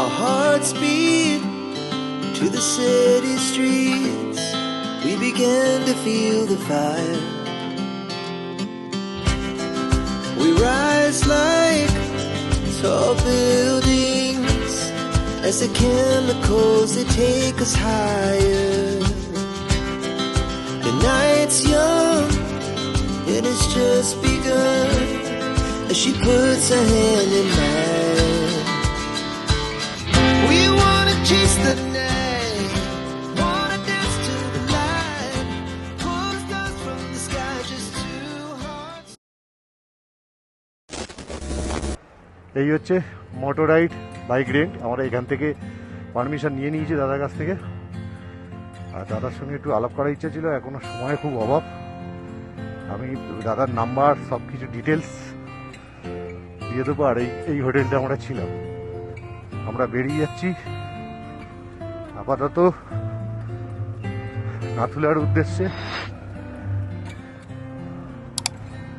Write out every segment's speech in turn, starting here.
Our hearts beat to the city streets. We began to feel the fire. We rise like tall buildings as the chemicals, they take us higher. The night's young and it's just begun as she puts her hand in mine. We wanna chase the night, wanna dance to the light, pull the stars from the sky, just two hearts. এই হচ্ছে motor ride bike rent. আমরা এখান থেকে permission নিয়ে নিয়েছি দাদার কাছ থেকে, আর দাদার সঙ্গে একটু আলাপ করার ইচ্ছা ছিল, এখনো সময় খুব অভাব। আমি দাদার নাম্বার সব কিছু ডিটেলস দিয়ে দেবো। আর এই হোটেলটা আমরা ছিলাম, আমরা বেরিয়ে যাচ্ছি আপাতত নাথুলার উদ্দেশ্যে।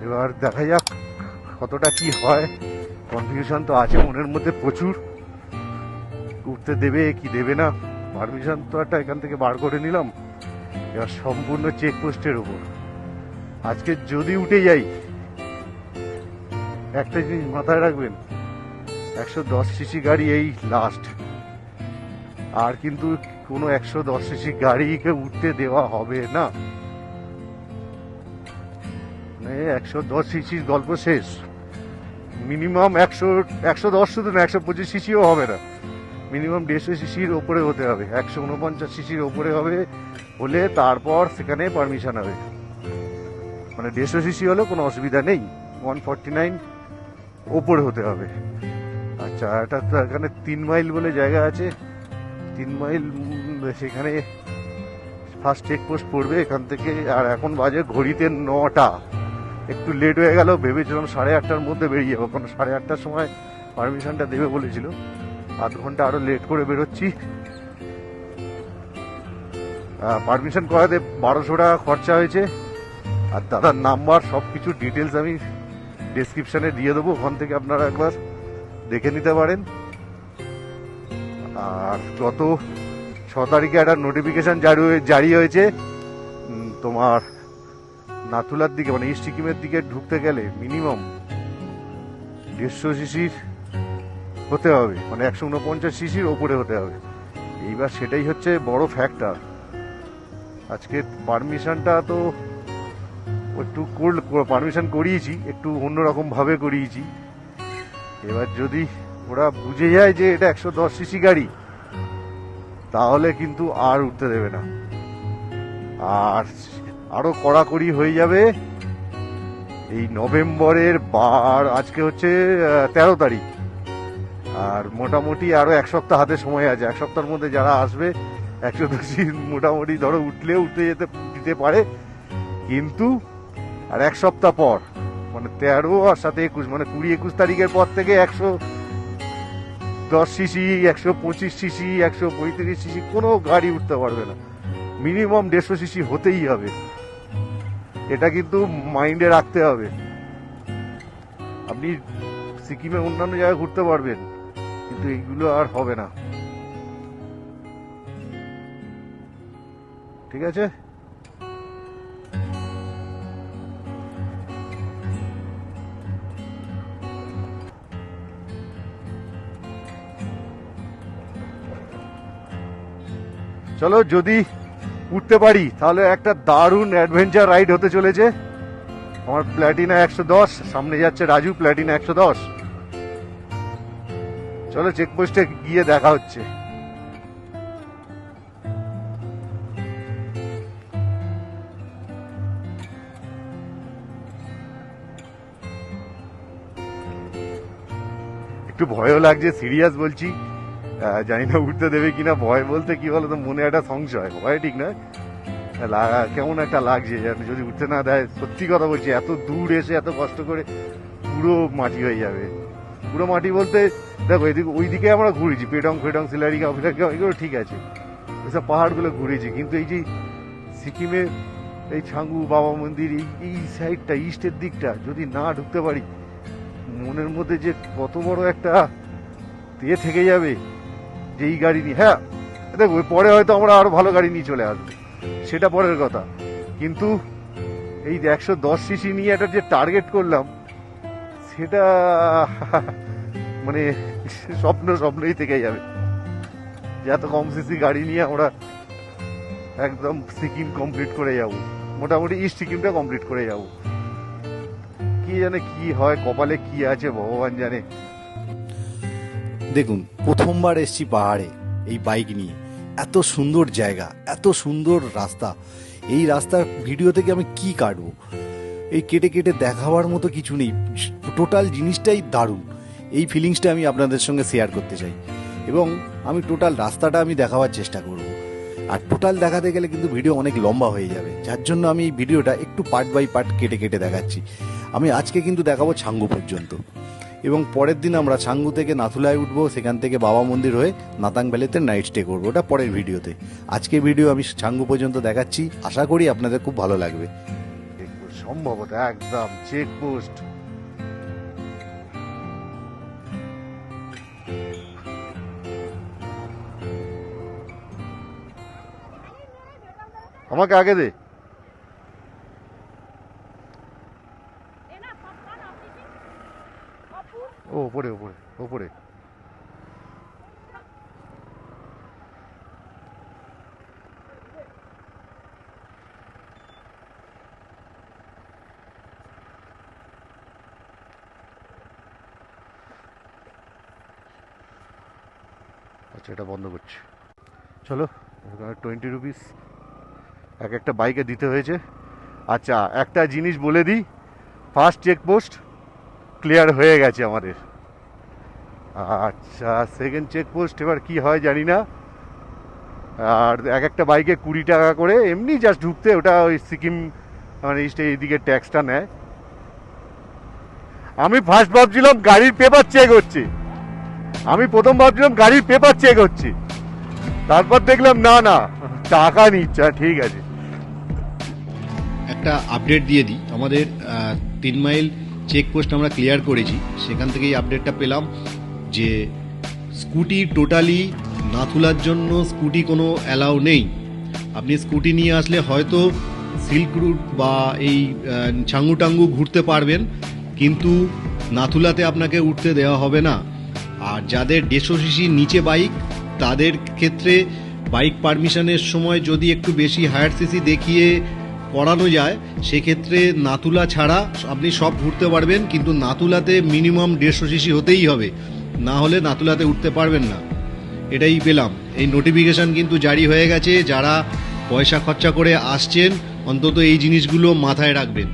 এবার দেখা যাক কতটা কি হয়। কনফিউশন তো আছে মনের মধ্যে প্রচুর, উঠতে দেবে কি দেবে না। পারমিশন তো একটা এখান থেকে বার করে নিলাম, এবার সম্পূর্ণ চেকপোস্টের ওপর। আজকে যদি উঠে যাই, একটা জিনিস মাথায় রাখবেন, 110 সিসি গাড়ি এই লাস্ট, আর কিন্তু কোনো 110 সিসি গাড়িকে উঠতে দেওয়া হবে না। মানে 110 সিসির গল্প শেষ। মিনিমাম 110 শুধু না, 125 সিসিও হবে না, মিনিমাম 150 সিসির ওপরে হতে হবে। 149 সিসির ওপরে হলে তারপর সেখানে পারমিশন হবে। মানে 150 সিসি হলে কোনো অসুবিধা নেই, 149 ওপরে হতে হবে। আচ্ছা, এটা তো এখানে 3 মাইল বলে জায়গা আছে, 3 মাইল সেখানে ফার্স্ট চেকপোস্ট পড়বে এখান থেকে। আর এখন বাজে ঘড়িতে 9টা, একটু লেট হয়ে গেল। ভেবেছিলাম 8:30টার মধ্যে বেরিয়ে যাবো, কারণ 8:30টার সময় পারমিশনটা দেবে বলেছিল। আধ ঘন্টা আরো লেট করে বেরোচ্ছি। পারমিশন করাতে 1200 টাকা খরচা হয়েছে। আর দাদার নাম্বার সব কিছু ডিটেলস আমি ডেসক্রিপশনে দিয়ে দেবো, ওখান থেকে আপনারা একবার দেখে নিতে পারেন। আর গত 6 তারিখে একটা নোটিফিকেশন জারি হয়েছে, তোমার নাথুলার দিকে মানে ইস্ট সিকিমের দিকে ঢুকতে গেলে মিনিমাম 150 সিসির হতে হবে, মানে 149 সিসির ওপরে হতে হবে। এইবার সেটাই হচ্ছে বড় ফ্যাক্টর। আজকে পারমিশনটা তো একটু পারমিশন করিয়েছি, একটু অন্যরকম ভাবে করিয়েছি। এবার যদি ওরা বুঝে যায় যে এটা 110 সিসি গাড়ি, তাহলে কিন্তু আর উঠতে দেবে না, আর আরো কড়াকড়ি হয়ে যাবে। এই নভেম্বরের আজকে হচ্ছে 13 তারিখ, আর মোটামুটি আরো 1 সপ্তাহ হাতে সময় আছে। 1 সপ্তাহের মধ্যে যারা আসবে 110 মোটামুটি ধরো উঠতে দিতে পারে, কিন্তু আর 1 সপ্তাহ পর মানে 13 আর 7 21 মানে 20-21 তারিখের পর থেকে 110 সিসি, 125 সিসি, 135 সিসি কোনো গাড়ি উঠতে পারবে না। মিনিমাম 150 সিসি হতেই হবে, এটা কিন্তু মাইন্ডে রাখতে হবে। আপনি সিকিমে অন্যান্য জায়গায় ঘুরতে পারবেন, কিন্তু এইগুলো আর হবে না। ঠিক আছে, চলো যদি উঠতে পারি তাহলে একটা দারুণ অ্যাডভেঞ্চার রাইড হতে চলেছে। আমার প্ল্যাটিনা 110, সামনে যাচ্ছে রাজু প্ল্যাটিনা 110। চলো চেকপোস্টে গিয়ে দেখা হচ্ছে। একটু ভয়ও লাগছে, সিরিয়াস বলছি, জানি না উঠতে দেবে কিনা। ভয় বলতে কি বলতো, মনে একটা সংশয়, ভয় ঠিক না, কেমন একটা লাগছে যদি উঠতে না দেয়। সত্যি কথা বলছি, এত দূর এসে এত কষ্ট করে পুরো মাটি হয়ে যাবে। পুরো মাটি বলতে দেখো, এদিকে ওইদিকে আমরা ঘুরেছি, পেটং সিলারিকা এগুলো ঠিক আছে, এসব পাহাড়গুলো ঘুরেছি, কিন্তু এই যে সিকিমে এই ছাঙ্গু বাবা মন্দির এই সাইডটা, ইস্টের দিকটা যদি না ঢুকতে পারি, মনের মধ্যে যে কত বড় একটা থেকে যাবে। যেই গাড়ি নিয়ে, হ্যাঁ দেখো পরে হয়তো আমরা আরো ভালো গাড়ি নিয়ে চলে আসবো, সেটা পরের কথা, কিন্তু এই 110 সিসি নিয়ে একটা যে টার্গেট করলাম সেটা মানে স্বপ্নই থেকে যাবে, যে এত কম সিসি গাড়ি নিয়ে আমরা একদম সিকিম কমপ্লিট করে যাব, মোটামুটি ইস্ট সিকিমটা কমপ্লিট করে যাব। কি জানে কি হয়, কপালে কি আছে ভগবান জানে। দেখুন, প্রথমবার এসছি পাহাড়ে এই বাইক নিয়ে, এত সুন্দর জায়গা, এত সুন্দর রাস্তা, এই রাস্তার ভিডিও থেকে আমি কি কাটবো, এই কেটে কেটে দেখাবার মতো কিছু নেই, টোটাল জিনিসটাই দারুণ। এই ফিলিংসটা আমি আপনাদের সঙ্গে শেয়ার করতে চাই এবং আমি টোটাল রাস্তাটা আমি দেখাবার চেষ্টা করব। আর টোটাল দেখাতে গেলে কিন্তু ভিডিও অনেক লম্বা হয়ে যাবে, যার জন্য আমি এই ভিডিওটা একটু পার্ট বাই পার্ট কেটে কেটে দেখাচ্ছি। আমি আজকে কিন্তু দেখাবো ছাঙ্গু পর্যন্ত এবং পরের দিন আমরা ছাঙ্গু থেকে নাথুলায় উঠবো, সেখান থেকে বাবা মন্দির হয়ে নাতাং ভ্যালিতে নাইট স্টে করবো, ওটা পরের ভিডিওতে। আজকে ভিডিও আমি ছাঙ্গু পর্যন্ত দেখাচ্ছি, আশা করি আপনাদের খুব ভালো লাগবে। সম্ভবত একদম চেকপোস্ট, আমাকে আগে দে। ও ওপরে ওপরে ওপরে, আচ্ছা এটা বন্ধ করছি, চলো। 20 রুপিস এক একটা বাইকে দিতে হয়েছে। আচ্ছা একটা জিনিস বলে দিই, ফার্স্ট চেকপোস্ট ক্লিয়ার হয়ে গেছে আমাদের। আচ্ছা সেকেন্ড চেকপোস্ট এবার কি হয় জানি না। আর এক একটা বাইকে 20 টাকা করে এমনি জাস্ট ঢুকতে, ওটা ওই সিকিম মানে এইদিকে ট্যাক্সটা নেয়। আমি ফার্স্ট ভাবছিলাম গাড়ির পেপার চেক হচ্ছে, আমি প্রথম ভাবছিলাম গাড়ির পেপার চেক হচ্ছে, তারপর দেখলাম না না টাকা নিচ্ছে। ঠিক আছে, একটা আপডেট দিয়ে দিই, আমাদের 3 মাইল চেকপোস্ট আমরা ক্লিয়ার করেছি, সেখান থেকেই আপডেটটা পেলাম যে স্কুটি টোটালি নাথুলার জন্য স্কুটি কোনো অ্যালাউ নেই। আপনি স্কুটি নিয়ে আসলে হয়তো সিল্ক রুট বা এই ছাঙ্গু টাঙ্গু ঘুরতে পারবেন, কিন্তু নাথুলাতে আপনাকে উঠতে দেওয়া হবে না। আর যাদের 150 সিসির নিচে বাইক, তাদের ক্ষেত্রে বাইক পারমিশনের সময় যদি একটু বেশি হায়ার সিসি দেখিয়ে করানো যায়, সেক্ষেত্রে নাথুলা ছাড়া আপনি সব ঘুরতে পারবেন, কিন্তু নাথুলাতে মিনিমাম 150 সিসি হতেই হবে, না হলে নাথুলাতে উঠতে পারবেন না। এটাই পেলাম, এই নোটিফিকেশান কিন্তু জারি হয়ে গেছে। যারা পয়সা খরচা করে আসছেন অন্তত এই জিনিসগুলো মাথায় রাখবেন।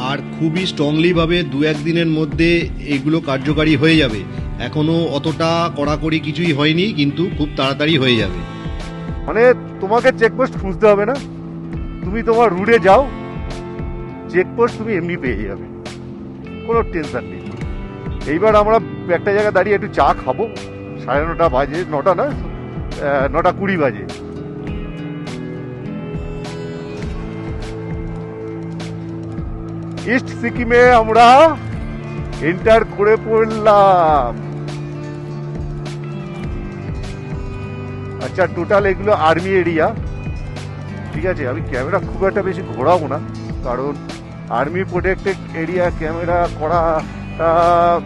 আর খুবই স্ট্রংলিভাবে 2-1 দিনের মধ্যে এগুলো কার্যকারী হয়ে যাবে, এখনও অতটা কড়াকড়ি কিছুই হয়নি, কিন্তু খুব তাড়াতাড়ি হয়ে যাবে। মানে তোমাকে চেকপোস্ট খুঁজতে হবে না, তুমি তোমার রুটে যাও, চেকপোস্ট তুমি এমনি পেয়ে যাবে, কোনো টেনশন নেই। এইবার আমরা একটা জায়গায় দাঁড়িয়ে একটু চা খাবো, 9:30 বাজে, 9টা না 9:20 বাজে। ইস্ট সিকিমে আমরা এন্টার করে পড়লাম। আচ্ছা টোটাল এগুলো আর্মি এরিয়া, ঠিক আছে। আমি ক্যামেরা খুব একটা বেশি ঘোরাবো না, কারণ আর্মি প্রোটেক্টেড এরিয়া ক্যামেরা করাটা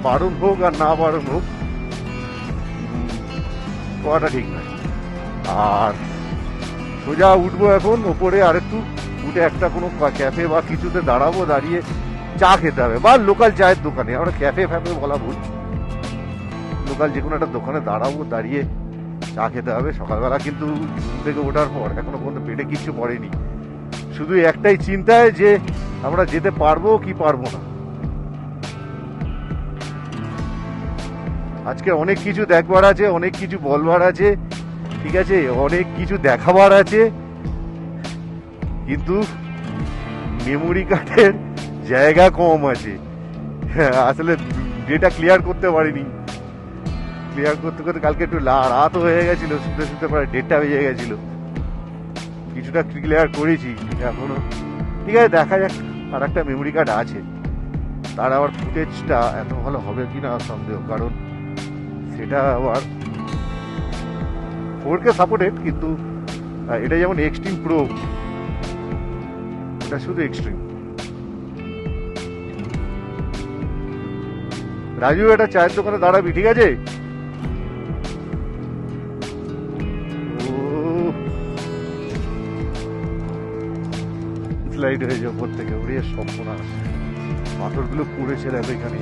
বারণ হোক আর না বারণ হোক করাটা ঠিক নয়। আর সোজা উঠবো এখন ওপরে, আর একটু উঠে একটা কোনো ক্যাফে বা কিছুতে দাঁড়াবো, দাঁড়িয়ে চা খেতে হবে, বা লোকাল চায়ের দোকানে, আমরা ক্যাফে ফ্যাফে বলা ভুল, লোকাল যে কোনো একটা দোকানে দাঁড়াবো, দাঁড়িয়ে চা খেতে হবে। সকালবেলা কিন্তু ঘুম থেকে ওঠার পর এখনো পর্যন্ত পেটে কিচ্ছু পড়েনি, শুধু একটাই চিন্তায় যে আমরা যেতে পারবো কি পারবো না। আজকে অনেক কিছু দেখবার আছে, অনেক কিছু বলবার আছে, ঠিক আছে, অনেক কিছু দেখাবার আছে, কিন্তু মেমোরি কার্ডের জায়গা কম আছে। আসলে ডেটা ক্লিয়ার করতে পারিনি, ক্লিয়ার করতে করতে কালকে একটু রাত হয়ে গেছিল, শুতে শুতে প্রায় 1:30 বেজে গেছিল। কিছুটা ক্লিয়ার করেছি এখনো, ঠিক আছে দেখা যাক। আর একটা মেমোরি কার্ড আছে, তার আবার ফুটেজটা এত ভালো হবে কিনা সন্দেহ, কারণ সেটা আবার 4K সাপোর্টেড, কিন্তু এটা যেমন এক্সট্রিম প্রো, এটা শুধু এক্সট্রিম। রাজু, এটা চায়ের দোকানে দাঁড়াবি, ঠিক আছে? স্লাইড হয়ে যায় ওপর থেকে, উড়িয়ে সর্বনাশ। পাথরগুলো পড়েছে দেখো এখানে,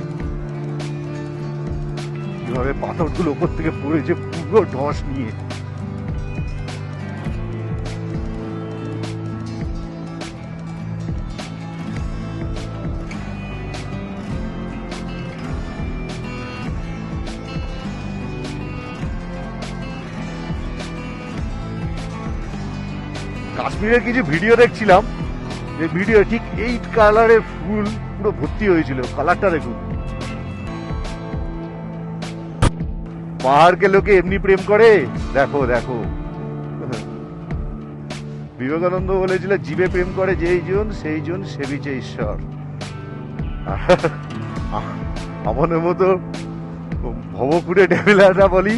কিভাবে পাথরগুলো ওপর থেকে পড়েছে পুরো ধস নিয়ে। কাশ্মীরের কিছু ভিডিও দেখছিলাম, যে ভিডিও ঠিক এই কালারের ফুল পুরো ভর্তি হয়েছিল। কালারটা দেখুন। পাহাড়কে লোকে এমনি প্রেম করে, দেখো দেখো। বিবেকানন্দ বলেছিল, জীবে প্রেম করে যেই জন সেই জন সেবিছে ঈশ্বর। আমাদের মতো ভবপুরে ডেভেলাররা বলি,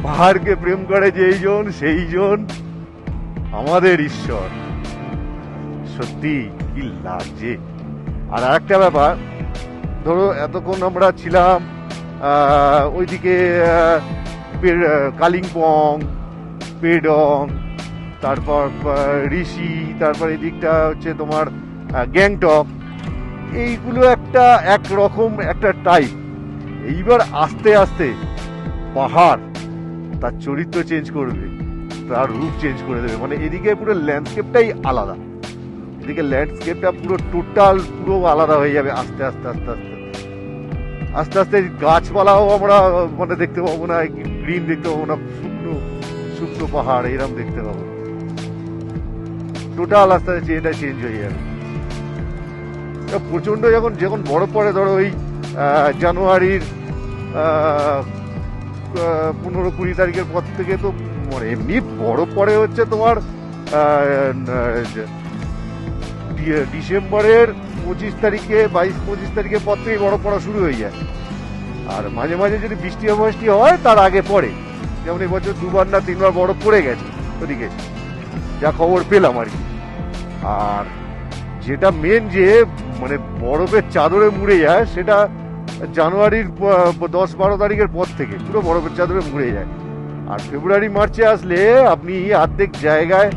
পাহাড়কে প্রেম করে যেই জন সেই জন আমাদের ঈশ্বর। সত্যি কি লাগছে। আর একটা ব্যাপার, ধরো এতক্ষণ আমরা ছিলাম ওইদিকে কালিম্পং, পেডং, তারপর ঋষি, তারপর এদিকটা হচ্ছে তোমার গ্যাংটক। এইগুলো একটা একরকম একটা টাইপ। এইবার আস্তে আস্তে পাহাড় তার চরিত্র চেঞ্জ করবে, তার রূপ চেঞ্জ করে দেবে। মানে এদিকে পুরো ল্যান্ডস্কেপটাই আলাদা, এদিকে ল্যান্ডস্কেপটা পুরো টোটাল পুরো আলাদা হয়ে যাবে আস্তে আস্তে আস্তে আস্তে আস্তে আস্তে। গাছপালাও আমরা মানে দেখতে পাবো না, গ্রিন দেখতে পাবো না, শুকনো শুকনো পাহাড় এরকম দেখতে পাবো। টোটাল আস্তে আস্তে এটা চেঞ্জ হয়ে যাবে। প্রচন্ড যখন যখন বরফ পড়ে, ধরো ওই জানুয়ারির 15-20 তারিখের পর থেকে, তো মানে এমনি বরফ পড়ে হচ্ছে তোমার ডিসেম্বরের 25 তারিখে, 22-25 তারিখের পর থেকে বরফ পড়া শুরু হয়ে যায়। আর মাঝে মাঝে যদি বৃষ্টি হয় তার আগে পড়ে। যেমন এবছর 2বার না 3বার বরফ পড়ে গেছে ওদিকে, যা খবর পেলাম আর কি। আর যেটা মেন যে মানে বরফের চাদরে মুড়ে যায়, সেটা জানুয়ারির 10-12 তারিখের পর থেকে পুরো বরফের চাদরে মুড়ে যায়। আর ফেব্রুয়ারি মার্চে আসলে আপনি অর্ধেক জায়গায়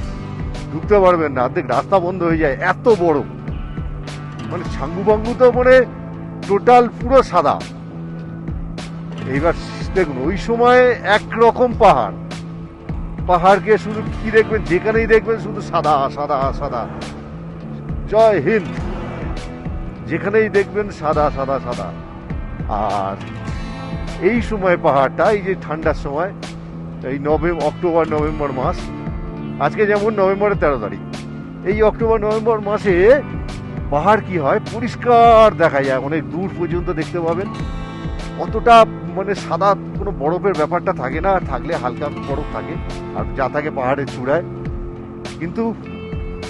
ঢুকতে পারবেন না, অর্ধেক রাস্তা বন্ধ হয়ে যায়, এত বরফ। মানে ছাঙ্গু তো মানে টোটাল পুরো সাদা। এইবার দেখুন, ওই সময় একরকম পাহাড়কে শুধু কি দেখবেন, যেখানেই দেখবেন শুধু সাদা সাদা সাদা। জয় হিন্দ। যেখানেই দেখবেন সাদা সাদা সাদা। আর এই সময় পাহাড়টা, এই যে ঠান্ডার সময়, এই অক্টোবর নভেম্বর মাস, আজকে যেমন নভেম্বরের 13 তারিখ, এই অক্টোবর নভেম্বর মাসে পাহাড় কি হয়, পরিষ্কার দেখা যায়, অনেক দূর পর্যন্ত দেখতে পাবেন। অতটা মানে সাদা কোনো বরফের ব্যাপারটা থাকে না, থাকলে হালকা বরফ থাকে, আর যা থাকে পাহাড়ের চূড়ায়। কিন্তু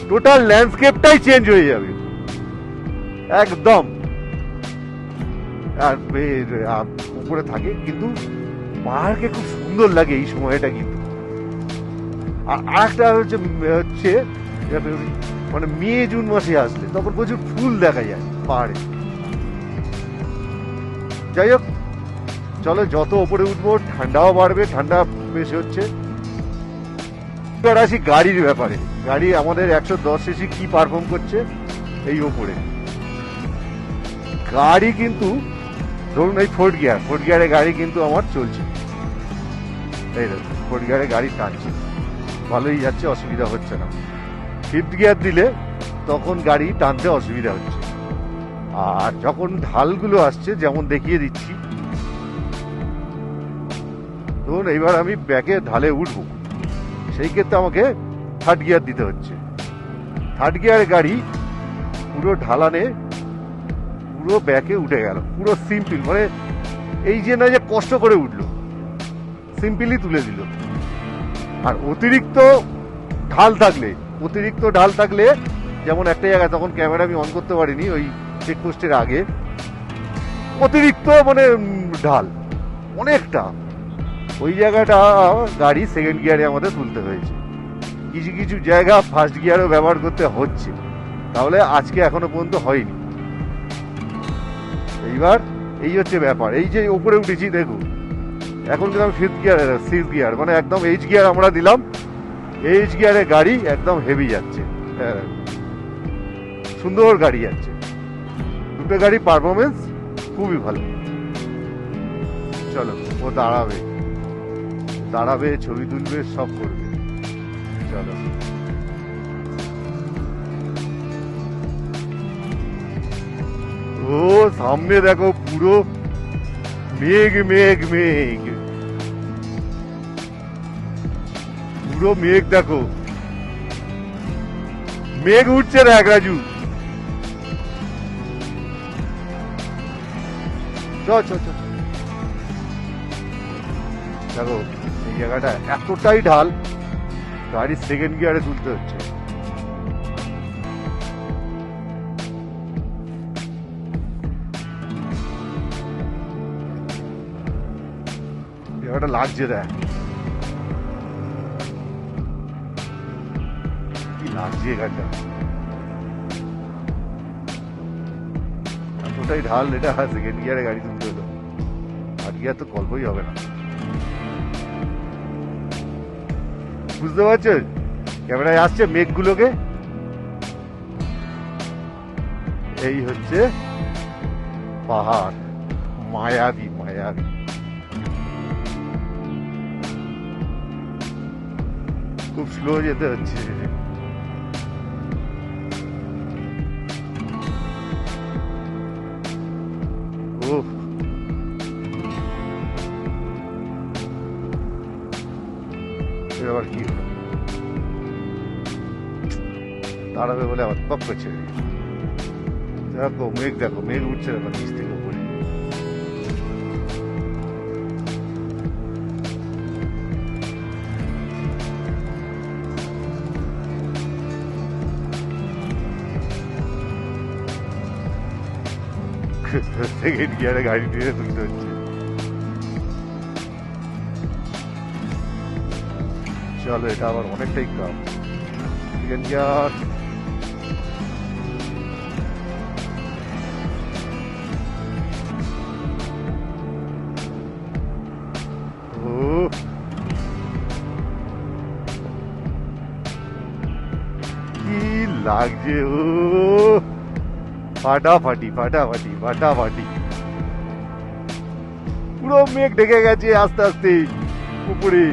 টোটাল ল্যান্ডস্কেপটাই চেঞ্জ হয়ে যাবে একদম। আর উপরে থাকে, কিন্তু পাহাড়কে খুব সুন্দর লাগে এই সময়টা কিন্তু। আর আরেকটা হচ্ছে মানে মে-জুন মাসে আসলে তখন প্রচুর ফুল দেখা যায় পাহাড়ে। যাই হোক, চলো যত ওপরে উঠবো ঠান্ডাও বাড়বে, ঠান্ডা বেশ হচ্ছে। এবার আসি গাড়ির ব্যাপারে। গাড়ি আমাদের 110 সিসি কি পারফর্ম করছে এই ওপরে। গাড়ি কিন্তু ধরুন এই ফোর্থ গিয়ারে গাড়ি কিন্তু আমার চলছে, এই দেখুন ফোর্থ গিয়ারে গাড়ি টানছে, ভালোই যাচ্ছে, অসুবিধা হচ্ছে না। ফিফথ গিয়ার দিলে তখন গাড়ি টানতে অসুবিধা হচ্ছে। আর যখন ঢালগুলো আসছে, যেমন দেখিয়ে দিচ্ছি, ধরুন এইবার আমি ব্যাকে ঢালে উঠবো, সেই ক্ষেত্রে আমাকে থার্ড গিয়ার দিতে হচ্ছে। থার্ড গিয়ারে গাড়ি পুরো ঢালানে পুরো ব্যাকে উঠে গেল, পুরো সিম্পল, মানে এই যে না যে কষ্ট করে উঠলো, সিম্পলি তুলে দিল। আর অতিরিক্ত ঢাল থাকলে যেমন একটা জায়গায়, তখন ক্যামেরা আমি অন করতে পারিনি ওই চেকপোস্টের আগে, অতিরিক্ত মানে ঢাল, অনেকটা। ওই জায়গাটা গাড়ি সেকেন্ড গিয়ারে আমাদের তুলতে হয়েছে, কিছু কিছু জায়গা ফার্স্ট গিয়ারও ব্যবহার করতে হচ্ছে, তাহলে আজকে এখনো পর্যন্ত হয়নি। এইবার এই হচ্ছে ব্যাপার। এই যে উপরে উঠেছি দেখুন, এখন দিলাম সিক্স গিয়ার, মানে একদম এইচ গিয়ার আমরা দিলাম। এইচ গিয়ারে গাড়ি একদম হেভি যাচ্ছে, হ্যাঁ, সুন্দর গাড়ি যাচ্ছে। দুটো গাড়ি পারফরমেন্স খুবই ভালো। চলো, ও দাঁড়াবে, ছবি তুলবে, সব করবে। চলো, ও সামনে দেখো পুরো মেঘ, পুরো মেঘ দেখো, মেঘ উঠছে না রাজু। দেখো এই জায়গাটা এতটাই ঢাল, গাড়ি সেকেন্ড গিয়ারে তুলতে হচ্ছে। জায়গাটা লাগছে, দেখ কি লাগছে গাড়িটা, এতটাই ঢাল। এটা সেকেন্ড গিয়ারে গাড়ি তুলতে হলো, থার্ড গিয়ার তো গল্পই হবে না। বুঝতে পারছো ক্যামেরায় আসছে মেঘগুলোকে? এই হচ্ছে পাহাড়, মায়াবী। খুব স্লো যেতে হচ্ছে। আবার কি হলো, দাঁড়াবে বলে আবার টপ করছে। দেখো মেঘ উঠছে না নিচ থেকে উপরে। সেকেন্ড গিয়ারে গাড়ি দিয়ে তুলতে হচ্ছে। চলো, এটা আবার অনেকটাই কম। সেকেন্ড গিয়ার, কি লাগছে, ও ফাটাফাটি। পুরো মেঘ ঢেকে গেছে আস্তে আস্তে উপরে।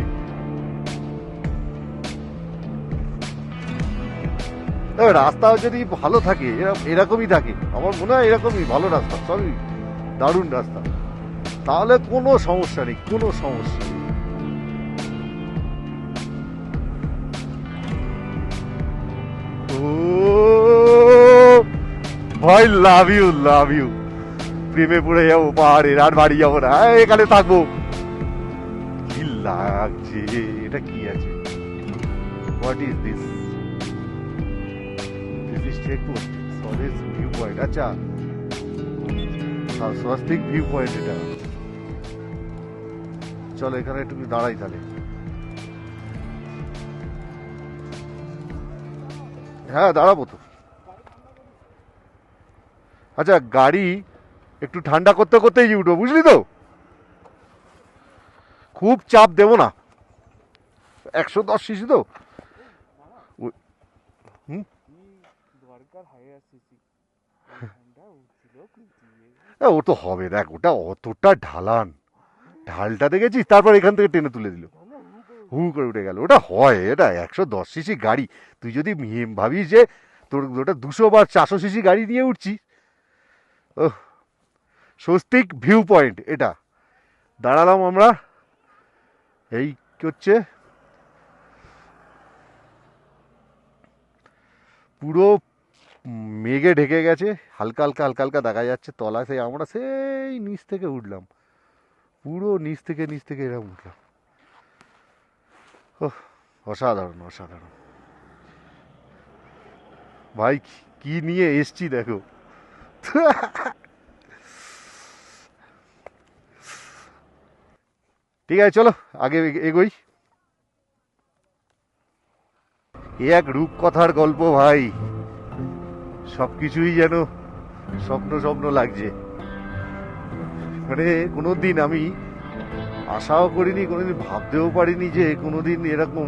রাস্তা যদি ভালো থাকে, এরকমই থাকে, আমার মনে হয় এরকমই ভালো রাস্তা, সবই দারুণ রাস্তা, তাহলে কোনো সমস্যা নেই। ও ভাই, লাভ ইউ। প্রেমে পড়ে যাবো পাহাড়ের, আর বাড়ি যাবো না, এখানে থাকবো। কি লাগছে, এটা কি আছে? What is this? চেকপোস্ট, স্বদেশ ভিউ পয়েন্ট। আচ্ছা, স্বস্তিক ভিউ পয়েন্ট এটা। চলো এখানে একটু দাঁড়াই তাহলে। হ্যাঁ, দাঁড়াবো তো। আচ্ছা, গাড়ি একটু ঠান্ডা করতেই উঠবো, বুঝলি তো? খুব চাপ দেবো না, 110 সিসি তো। ও তো হবে, দেখ ওটা অতটা ঢালটা দেখেছিস, তারপর এখান থেকে টেনে তুলে দিল, হু করে উঠে গেল। ওটা হয়, এটা 110 সিসি গাড়ি। তুই যদি ভাবিস যে তোর ওটা 200 বা 400 সিসি গাড়ি নিয়ে উঠছিস। ও, স্বস্তিক ভিউ পয়েন্ট এটা। দাঁড়ালাম আমরা, এই কি হচ্ছে, পুরো মেঘে ঢেকে গেছে, হালকা হালকা দেখা যাচ্ছে তলা। আমরা সেই নিচ থেকে উঠলাম, পুরো নিচ থেকে এরকম উঠলাম। অসাধারণ ভাই, কি নিয়ে এসছি দেখো। ঠিক আছে, চলো আগে এগোই। এ এক রূপকথার গল্প ভাই, সবকিছুই যেন স্বপ্ন স্বপ্ন লাগছে। মানে কোনোদিন আমি আশাও করিনি, কোনোদিন ভাবতেও পারিনি যে কোনোদিন এরকম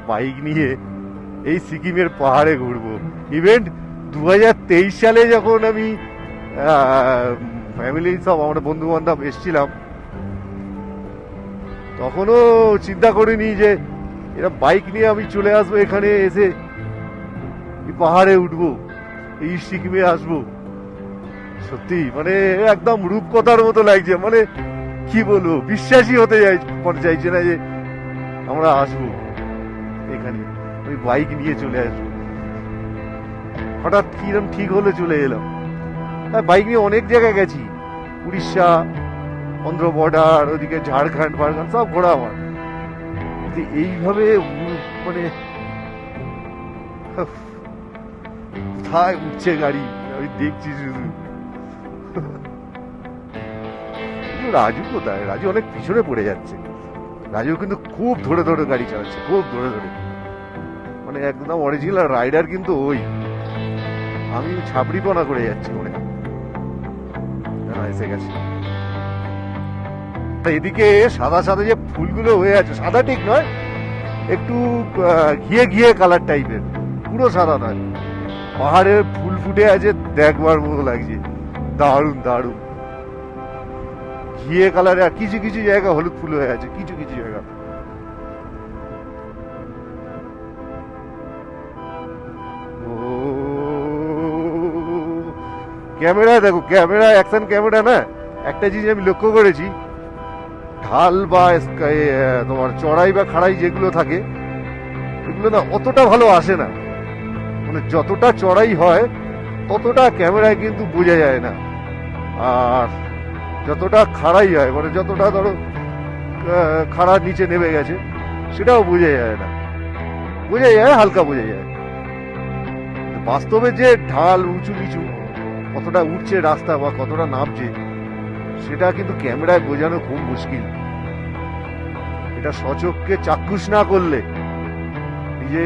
বাইক নিয়ে এই সিকিমের পাহাড়ে ঘুরবো। ইভেন্ট 2023 সালে যখন আমি ফ্যামিলি সব আমরা বন্ধু বান্ধব এসছিলাম, তখনও চিন্তা করিনি যে এরা বাইক নিয়ে আমি চলে আসবো এখানে, এসে এই পাহাড়ে উঠবো, এই সিকিমে আসবো। সত্যি মানে একদম রূপকথার মতো লাগছে। মানে কি বলবো, বিশ্বাসই হতে চাইছে না যে আমরা আসবো এখানে, ওই বাইক নিয়ে চলে আসবো। হঠাৎ কিরম ঠিক হলে চলে এলাম। বাইক নিয়ে অনেক জায়গায় গেছি, উড়িষ্যা, অন্ধ্র বর্ডার, ওদিকে ঝাড়খণ্ড ফাড়খণ্ড সব ঘোরা আমার। এইভাবে মানে কোথায় উঠছে গাড়ি আমি দেখছি শুধু। রাজু কোথায়? রাজু অনেক পিছনে পড়ে যাচ্ছে। রাজু কিন্তু খুব ধরে ধরে গাড়ি চালাচ্ছে, খুব ধরে ধরে। মানে একদম অরিজিনাল রাইডার কিন্তু ওই। আমি ছাবড়িপনা করে যাচ্ছি মনে হয়। এসে গেছে। এদিকে সাদা সাদা যে ফুলগুলো হয়ে আছে, সাদা ঠিক নয়, একটু ঘিয়ে ঘিয়ে কালার টাইপের, পুরো সাদা নয়। পাহাড়ের ফুল ফুটে আছে, দেখবার মতো লাগছে, দারুণ দারুণ ঘিয়ে কালারে। আর কিছু কিছু জায়গা হলুদ ফুল হয়ে আছে, কিছু কিছু জায়গা। ক্যামেরায় দেখো, ক্যামেরা অ্যাকশন ক্যামেরা না, একটা জিনিস আমি লক্ষ্য করেছি, ঢাল বা তোমার চড়াই বা খাড়াই যেগুলো থাকে, এগুলো না অতটা ভালো আসে না। মানে যতটা চড়াই হয় ততটা ক্যামেরায় কিন্তু বোঝা যায় না। আর যতটা খাড়াই হয়, মানে যতটা ধরো খাড়ার নিচে নেমে গেছে, সেটাও বোঝা যায় না। বোঝা যায় হালকা, বোঝা যায়। বাস্তবে যে ঢাল উঁচু নিচু, কতটা উঠছে রাস্তা বা কতটা নামছে, সেটা কিন্তু ক্যামেরায় বোঝানো খুব মুশকিল। এটা সচক্ষে চাক্ষুষ না করলে, নিজে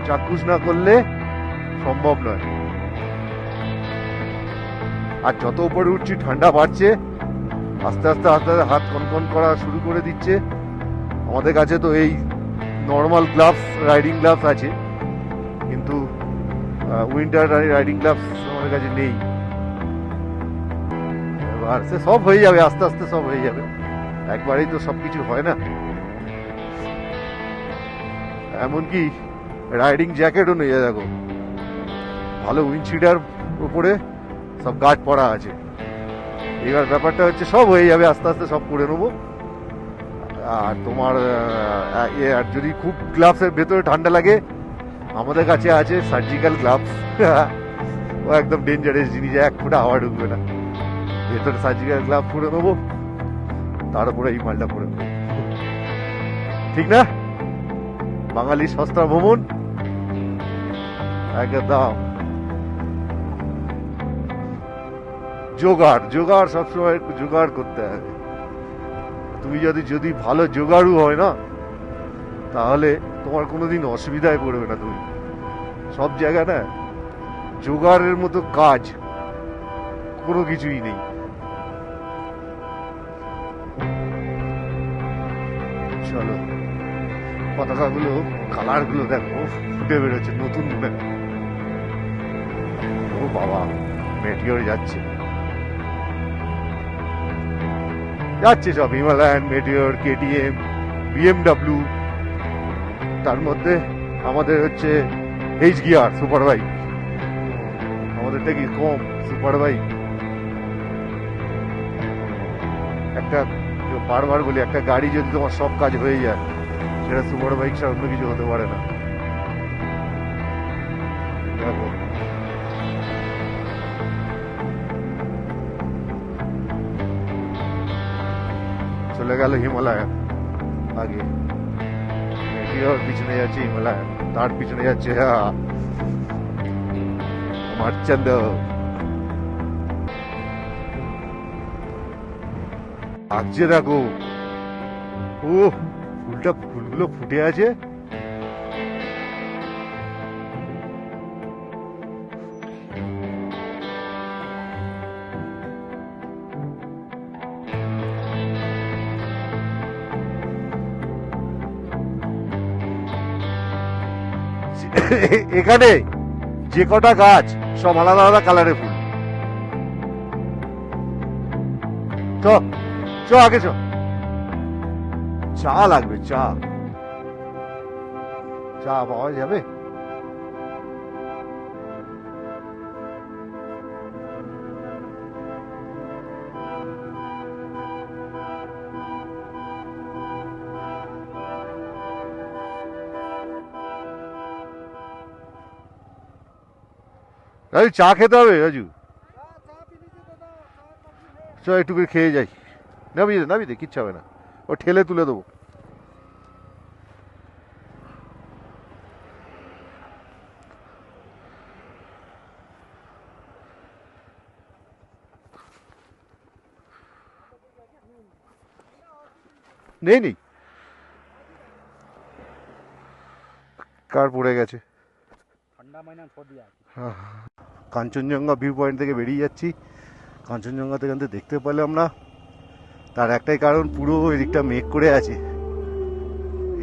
চাক্ষুষ না করলে সম্ভব নয়। আর যত উপরে উঠছি ঠান্ডা বাড়ছে, আস্তে আস্তে আস্তে আস্তে হাত কনকন করা শুরু করে দিচ্ছে। আমাদের কাছে তো এই নর্মাল গ্লাভস, রাইডিং গ্লাভস আছে, কিন্তু উইন্টার রাইডিং গ্লাভস আমাদের কাছে নেই। এবার সে সব হয়ে যাবে, আস্তে আস্তে সব হয়ে যাবে, একবারেই তো সবকিছু হয় না। এমনকি রাইডিং জ্যাকেটও নেই, দেখো ভালো উইন্ডশিল্ডের উপরে সব গার্ড পরা আছে। এবার ব্যাপারটা হচ্ছে সব হয়ে যাবে, আস্তে আস্তে সব করে নেবো। আর তোমার আর যদি খুব গ্লাভসের ভেতরে ঠান্ডা লাগে, আমাদের কাছে আছে সার্জিক্যাল গ্লাভস। ও একদম ডেঞ্জারাস জিনিস, এক ফোঁটা হাওয়া ঢুকবে না। ভেতরে সার্জিক্যাল গ্লাভ পরে নেবো, তার উপরে এই মালটা পরে নেবো। ঠিক না? বাঙালি সস্তা ভ্রমণ একদম। জোগাড় জোগাড় সবসময় একটু জোগাড় করতে হবে। তুমি যদি ভালো জোগাড়ু হয় না, তাহলে তোমার কোনোদিন অসুবিধায় পড়বে না। তুমি সব জায়গায় না জোগাড়ের মতো কাজ কোনো কিছুই নেই। চলো, পতাকাগুলো কালার গুলো দেখো ফুটে বেরোচ্ছে নতুন মনে। ও বাবা, মেটিওর যাচ্ছে যাচ্ছে সব, হিমালয়ান, মেটিওর, কেটিএম, বিএমডাব্লিউ। তার মধ্যে আমাদের হচ্ছে এইচ গিয়ার সুপার বাইক। আমাদেরটা কি কম সুপার বাইক? একটা বারবার বলি, একটা গাড়ি যদি তোমার সব কাজ হয়ে যায়, সেটা সুপার বাইক ছাড়া অন্য কিছু হতে পারে না। দেখো চলে গেল হিমালয়ান, আগে মেটিওর, পিছনে যাচ্ছে হিমালয়ান, তার পিছনে যাচ্ছে মার্চেন্ড। লাগছে দেখো, ও ফুলগুলো ফুটে আছে। এখানে যে কটা গাছ সব আলাদা আলাদা কালারের ফুল। চ আগে চ, চা লাগবে, চা পাওয়া যাবে? রাজু চা খেতে হবে, রাজু চ একটু করে খেয়ে যাই। নাবি দে, কিচ্ছু হবে না, ও ঠেলে তুলে দেবো। নেই কার পড়ে গেছে। কাঞ্চনজঙ্ঘা ভিউ পয়েন্ট থেকে বেরিয়ে যাচ্ছি। কাঞ্চনজঙ্ঘা থেকে দেখতে পেলাম না, তার একটাই কারণ, পুরো এদিকটা মেঘ করে আছে।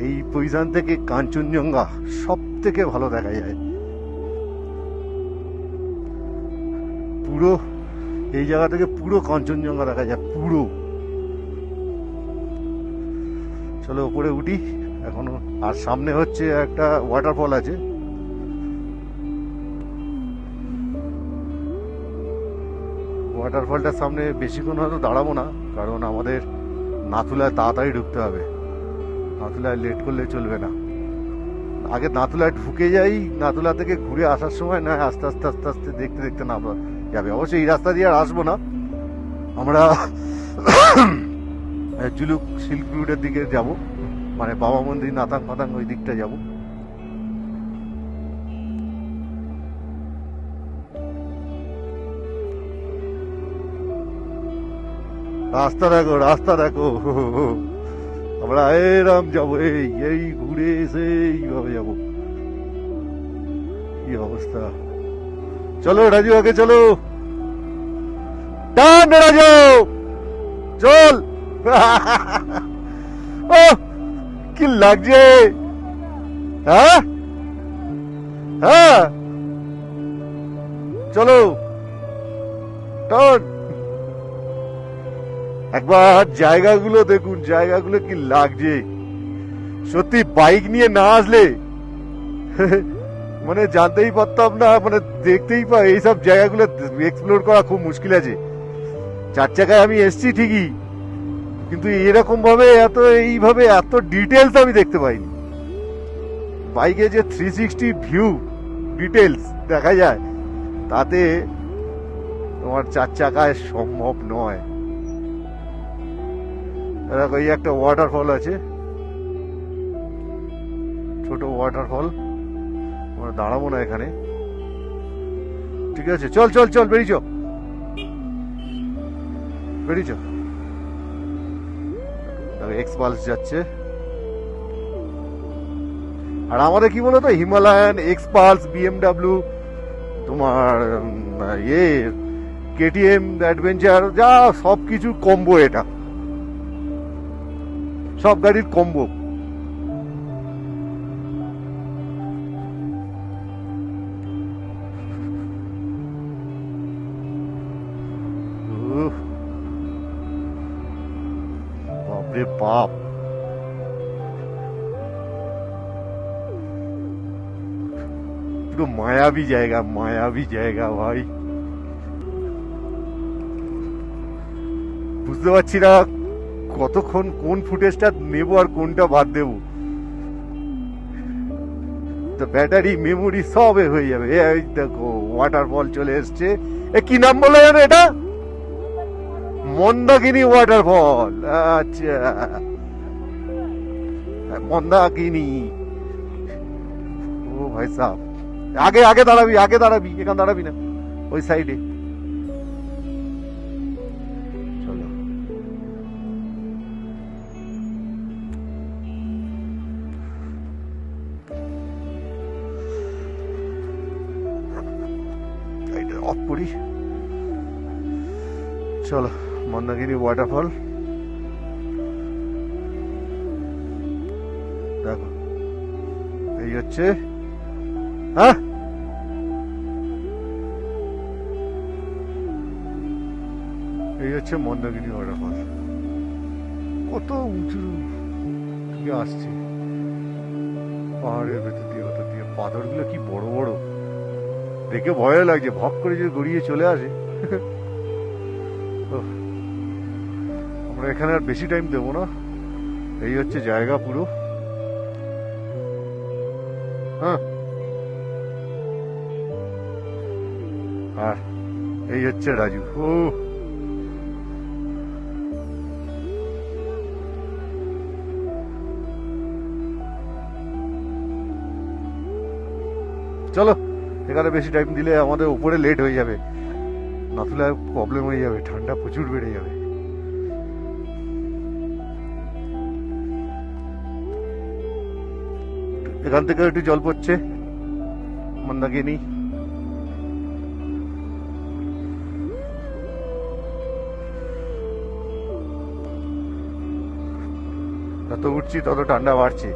এই পজিশন থেকে কাঞ্চনজঙ্ঘা সব থেকে ভালো দেখা যায়। পুরো এই জায়গা থেকে পুরো কাঞ্চনজঙ্ঘা দেখা যায় পুরো। চলো উপরে উঠি এখনো। আর সামনে হচ্ছে একটা ওয়াটারফল আছে, ওয়াটারফলটার সামনে বেশিক্ষণ হয়তো দাঁড়াবো না, কারণ আমাদের নাথুলায় তাড়াতাড়ি ঢুকতে হবে। নাথুলায় লেট করলে চলবে না। আগে নাথুলায় ঢুকে যাই, নাথুলা থেকে ঘুরে আসার সময় না আস্তে আস্তে আস্তে আস্তে দেখতে দেখতে না যাবে। অবশ্যই এই রাস্তা দিয়ে আর আসবো না, আমরা জুলুক সিল্ক রুটের দিকে যাব, মানে বাবা মন্দির নাতাং ফাতাং ওই দিকটা যাব। রাস্তা দেখো আমরা এরম যাবো, এই ঘুরে এসে এইভাবে যাবো। কি অবস্থা। চলো রাজু আগে চলো, টান রাজু চল। ও কি লাগছে, হ্যাঁ চলো টান। একবার জায়গাগুলো দেখুন, জায়গাগুলো কি লাগছে। সত্যি বাইক নিয়ে না আসলে মানে জানতেই পারতাম না, মানে দেখতেই পাই এইসব জায়গাগুলো এক্সপ্লোর করা খুব মুশকিল আছে। চার চাকায় আমি এসছি ঠিকই, কিন্তু এরকম ভাবে এইভাবে এত ডিটেলস আমি দেখতে পাইনি। বাইকে যে 360 ভিউ ডিটেলস দেখা যায়, তাতে তোমার চার চাকায় সম্ভব নয়। দেখো এই একটা ওয়াটারফল আছে, ছোট ওয়াটারফল। আমরা দাঁড়াবো না এখানে, ঠিক আছে? চল চল চল বেরিয়ে চ। এক্সপালস যাচ্ছে, আর আমাদের কি বলতো হিমালয়ান, এক্সপালস, বিএমডাব্লিউ, তোমার কেটিএম অ্যাডভেঞ্চার, যা সবকিছু কম্বো, এটা সব গাড়ির কম্বো। বাপরে বাপ, পুরো মায়াবী জায়গা ভাই। বুঝতে পারছি না কতক্ষণ কোন ফুটেজটা নেবো আর কোনটা বাদ দেবো। তো ব্যাটারি মেমোরি সব হয়ে যাবে। এই দেখো ওয়াটারফল চলে এসছে। কি নাম বলে জানো এটা? মন্দাকিনী ওয়াটারফল। আচ্ছা, মন্দাকিনী। ও ভাই সাহ, আগে দাঁড়াবি, এখানে দাঁড়াবি না, ওই সাইডে। চলো করি। চলো, মন্দাকিনী ওয়াটারফল দেখো, এই হচ্ছে, হ্যাঁ এই হচ্ছে মন্দাকিনী ওয়াটারফল। কত উঁচু থেকে আসছে পাহাড়ের ভেতর দিয়ে, ভেতর দিয়ে পাথরগুলো কি বড় বড়, দেখে ভয় লাগছে, ভক করে যে গড়িয়ে চলে আসে। আমরা এখানে আর বেশি টাইম দেবো না, এই হচ্ছে জায়গা পুরো। হ্যাঁ, আর এই হচ্ছে রাজু। ও চলো, এখানে বেশি টাইম দিলে আমাদের উপরে লেট হয়ে যাবে, নাথুলা প্রবলেম হয়ে যাবে, ঠান্ডা প্রচুর বেড়ে যাবে। এখান থেকে একটু জল পড়ছে মন্দাকিনী। যত উঠছি তত ঠান্ডা বাড়ছে।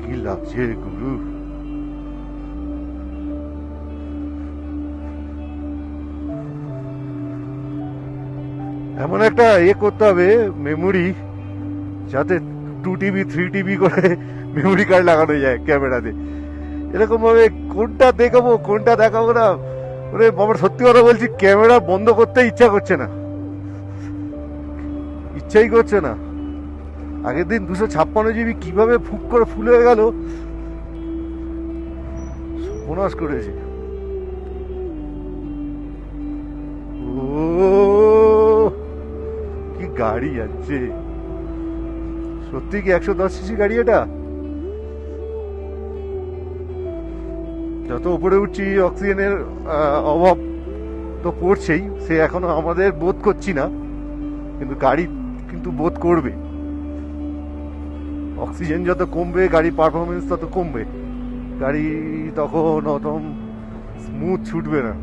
কি লাগছে গুরু, এমন একটা করতে হবে মেমোরি, যাতে 2 TB 3 TB করে মেমোরি কার্ড লাগানো যায় ক্যামেরাতে। এরকম ভাবে কোনটা দেখাবো কোনটা দেখাবো না, ওরে আমার সত্যি কথা বলছি, ক্যামেরা বন্ধ করতে ইচ্ছা করছে না, ইচ্ছাই করছে না। আগের দিন 256 GB কিভাবে ফুক করে ফুল হয়ে গেল, সর্বনাশ করেছে। ও কি গাড়ি যাচ্ছে, সত্যি কি 110cc গাড়ি এটা? যত উপরে উঠছি অক্সিজেনের অভাব তো পড়ছেই, সে এখনো আমাদের বোধ করছি না, কিন্তু গাড়ি কিন্তু বোধ করবে। অক্সিজেন যত কমবে গাড়ির পারফরমেন্স তত কমবে, গাড়ি তখন অত স্মুথ ছুটবে না।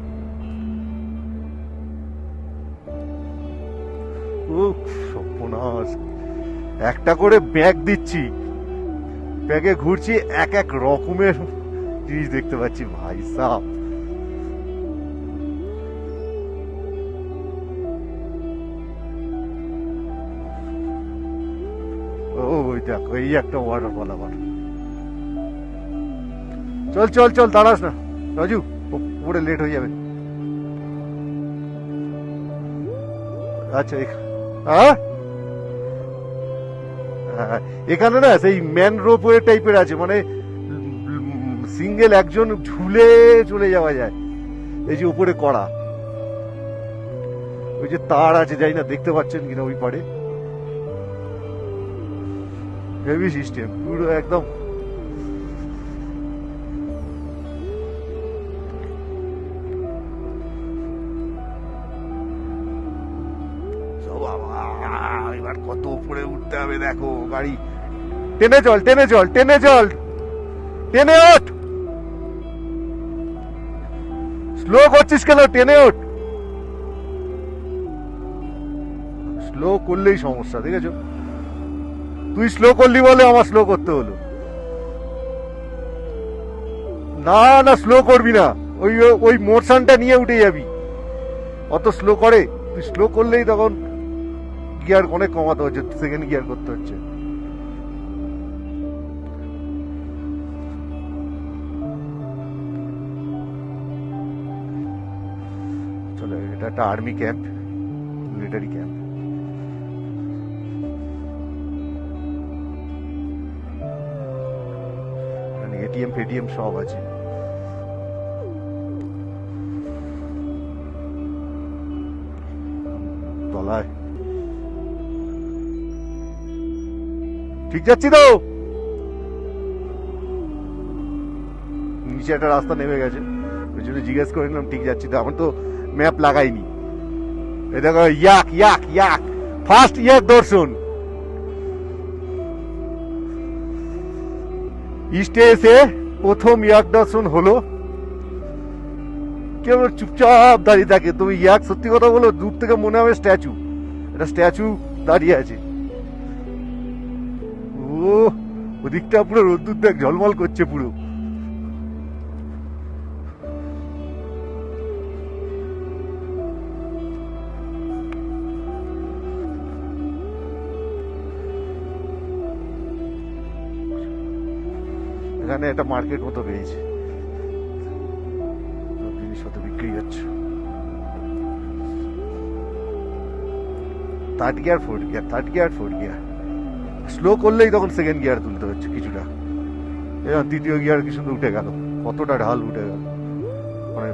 সর্বনাশ, একটা করে ব্যাগ দিচ্ছি, ব্যাগে ঘুরছি, এক এক রকমের জিনিস দেখতে পাচ্ছি ভাই সাহ। ওই দেখো, এই একটা ওয়াটারফল আবার। চল চল চল, দাঁড়াস না রাজু, উপরে লেট হয়ে যাবে। আচ্ছা, হ্যাঁ এখানে না সেই ম্যান রোপওয়ে টাইপের আছে, মানে সিঙ্গেল একজন ঝুলে চলে যাওয়া যায়। এই যে উপরে কড়া, ওই যে তার আছে, যাই না দেখতে পাচ্ছেন কিনা ওই পারে, হেভি সিস্টেম পুরো একদম। এবার কত উপরে উঠতে হবে দেখো, গাড়ি টেনে চল টেনে চল টেনে চল, টেনে ওঠ, স্লো করছিস কেন, টেনে ওঠ। স্লো করলেই সমস্যা, দেখেছো, তুই স্লো করলি বলে আমার স্লো করতে হলো। না না, স্লো করবি না, ওই ওই মোশনটা নিয়ে উঠে যাবি, অত স্লো করে, তুই স্লো করলেই তখন গিয়ার অনেক কমাতে হচ্ছে, সেকেন্ড গিয়ার করতে হচ্ছে। চলো, এটা একটা army camp, military camp. ATM Paytm সব আছে। তলায় ঠিক যাচ্ছি তো, নিচে একটা রাস্তা নেমে গেছে, ওই জন্য জিজ্ঞেস করে নিলাম ঠিক যাচ্ছি তো, আমার তো ম্যাপ লাগাইনি। এই দেখো, ইয়াক ইয়াক ইয়াক, ফার্স্ট ইয়াক দর্শন। ইস্টে এসে প্রথম ইয়াক দর্শন হলো। কেউ চুপচাপ দাঁড়িয়ে থাকে, তুমি ইয়াক সত্যি কথা বলো দূর থেকে মনে হবে স্ট্যাচু, এটা স্ট্যাচু দাঁড়িয়ে আছে। ও ওদিকটা পুরো রোদ্দুর দেখ ঝলমল করছে পুরো। এখানে একটা মার্কেট মতো পেয়েছে, জিনিসপত্র বিক্রি হচ্ছে। Third gear, fourth gear, third gear, fourth gear. Slow করলেই তখন সেকেন্ড গিয়ার তুলতে হচ্ছে কিছুটা। এবার দ্বিতীয় গিয়ার কি সুন্দর উঠে গেল, কতটা ঢাল উঠে গেল, মানে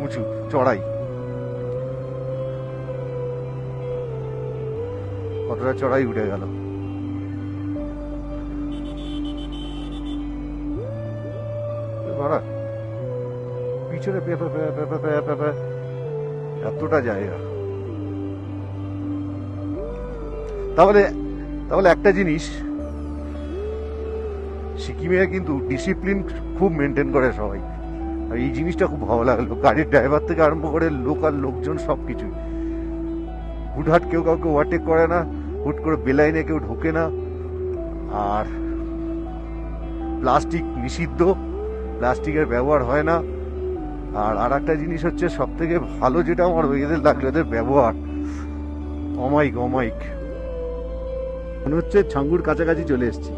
উঁচু চড়াই, কতটা চড়াই উঠে গেল। পিছনে এতটা জায়গা। তাহলে একটা জিনিস, সিকিমে কিন্তু ডিসিপ্লিন খুব মেনটেন করে সবাই, আর এই জিনিসটা খুব ভালো লাগলো। গাড়ির ড্রাইভার থেকে আরম্ভ করে লোকাল লোকজন সবকিছু, হুটহাট কেউ কাউকে ওভারটেক করে না, হুট করে বেলাইনে কেউ ঢোকে না, আর প্লাস্টিক নিষিদ্ধ, প্লাস্টিকের ব্যবহার হয় না। আর একটা জিনিস হচ্ছে সব থেকে ভালো যেটা আমার এদের লাগলো, এদের ব্যবহার অমায়িক অমায়িক। মনে হচ্ছে ছাঙ্গুর কাছাকাছি চলে এসেছি।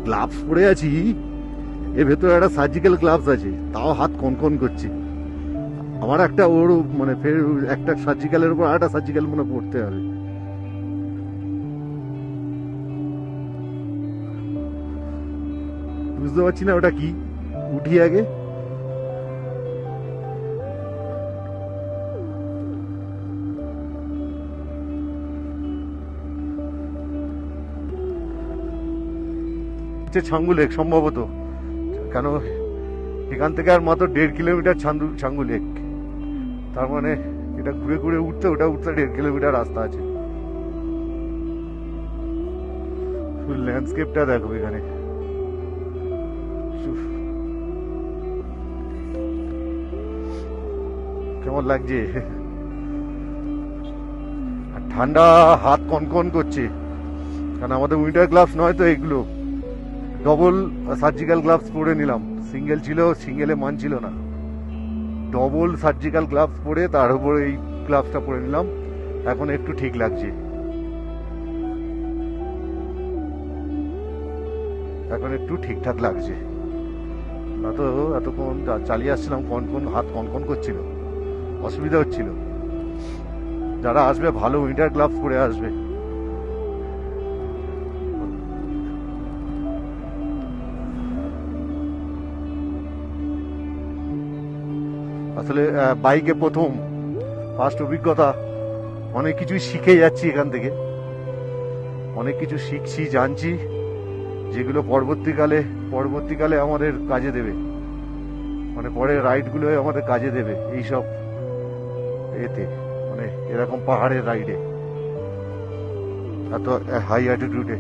গ্লাভস পরে আছি, এর ভেতরে একটা সার্জিক্যাল গ্লাভস আছে, তাও হাত কনকন করছে। আমার একটা ওর মানে ফের একটা সার্জিক্যালের উপর আরেকটা সার্জিক্যাল মনে পড়তে হবে। বুঝতে পারছি না ওটা কি, উঠি আগে। ছাঙ্গু লেক সম্ভবত, কেন এখান থেকে আর মাত্র 1.5 কিলোমিটার ছাঙ্গু লেক, তার মানে এটা ঘুরে ঘুরে উঠতে 1.5 কিলোমিটার রাস্তা আছে। ফুল ল্যান্ডস্কেপটা দেখো এখানে, কেমন লাগছে। ঠান্ডা, হাত কনকন করছে, কারণ আমাদের উইন্টার গ্লাভস নয় তো এগুলো, ডবল সার্জিক্যাল গ্লাভস পরে নিলাম। সিঙ্গেল ছিল, সিঙ্গেলে মানছিল না, ডবল সার্জিক্যাল গ্লাভস পরে তার উপরে এই গ্লাভসটা পরে নিলাম, এখন একটু ঠিক লাগছে, এখন একটু ঠিকঠাক লাগছে। না তো এতক্ষণ চালিয়ে আসছিলাম কনকন, হাত কনকন করছিল, অসুবিধা হচ্ছিল। যারা আসবে ভালো উইন্টার গ্লাভস পরে আসবে। আসলে বাইকে প্রথম ফার্স্ট অভিজ্ঞতা, অনেক কিছুই শিখে যাচ্ছি এখান থেকে, অনেক কিছু শিখছি, জানছি, যেগুলো পরবর্তীকালে আমাদের কাজে দেবে, মানে পরের রাইডগুলো আমাদের কাজে দেবে এইসব এতে, মানে এরকম পাহাড়ের রাইডে, এত হাই অ্যাটিটিউডে।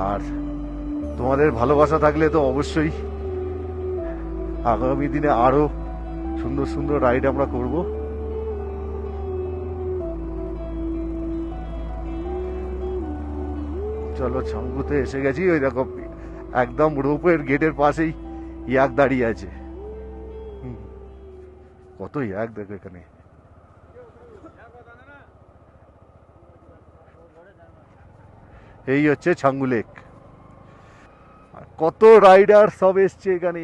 আর তোমাদের ভালোবাসা থাকলে তো অবশ্যই আগামী দিনে আরো সুন্দর সুন্দর রাইড আমরা করব। চলো, ছাঙ্গুতে এসে গেছি। ওই দেখো একদম রোপের গেটের পাশেই ইয়াক দাঁড়িয়ে আছে, কত ইয়াক দেখো এখানে। এই হচ্ছে ছাঙ্গু লেক, কত রাইডার সব এসছে এখানে।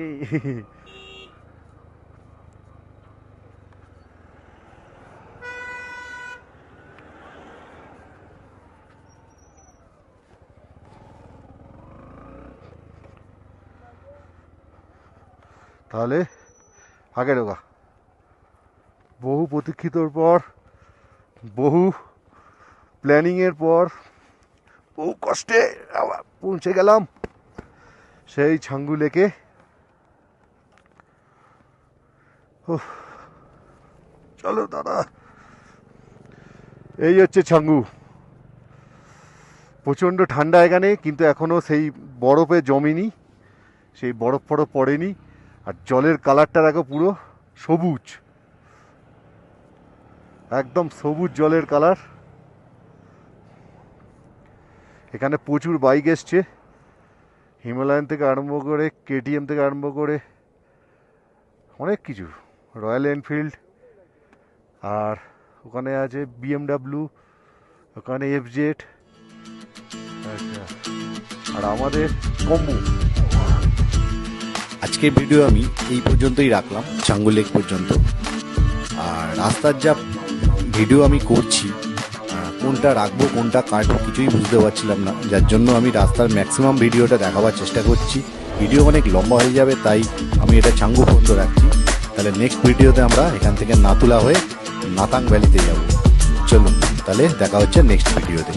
তাহলে আগে ঢোকা, বহু প্রতীক্ষিতর পর, বহু প্ল্যানিং এর পর, বহু কষ্টে আবার পৌঁছে গেলাম সেই ছাঙ্গু লেকে। চলো দাদা, এই হচ্ছে ছাঙ্গু। প্রচণ্ড ঠান্ডা এখানে, কিন্তু এখনও সেই বরফে জমেনি, সেই বরফ ফরফ পড়েনি। আর জলের কালারটা দেখো পুরো সবুজ, একদম সবুজ জলের কালার। এখানে প্রচুর বাইক এসছে, হিমালয়ান থেকে আরম্ভ করে কেটিএম থেকে আরম্ভ করে অনেক কিছু, রয়্যাল এনফিল্ড, আর ওখানে আছে বিএমডাব্লিউ, ওখানে এফজেড, আচ্ছা, আর আমাদের কম্বু। আজকের ভিডিও আমি এই পর্যন্তই রাখলাম, ছাঙ্গু লেক পর্যন্ত। আর রাস্তার যা ভিডিও আমি করছি, কোনটা রাখবো কোনটা কাটবো কিছুই বুঝতে পারছিলাম না, যার জন্য আমি রাস্তার ম্যাক্সিমাম ভিডিওটা দেখাবার চেষ্টা করছি। ভিডিও অনেক লম্বা হয়ে যাবে, তাই আমি এটা ছাঙ্গু পর্যন্ত রাখছি। তাহলে নেক্সট ভিডিওতে আমরা এখান থেকে নাতুলা হয়ে নাতাং ভ্যালিতে যাব। চলুন তাহলে দেখা হচ্ছে নেক্সট ভিডিওতে।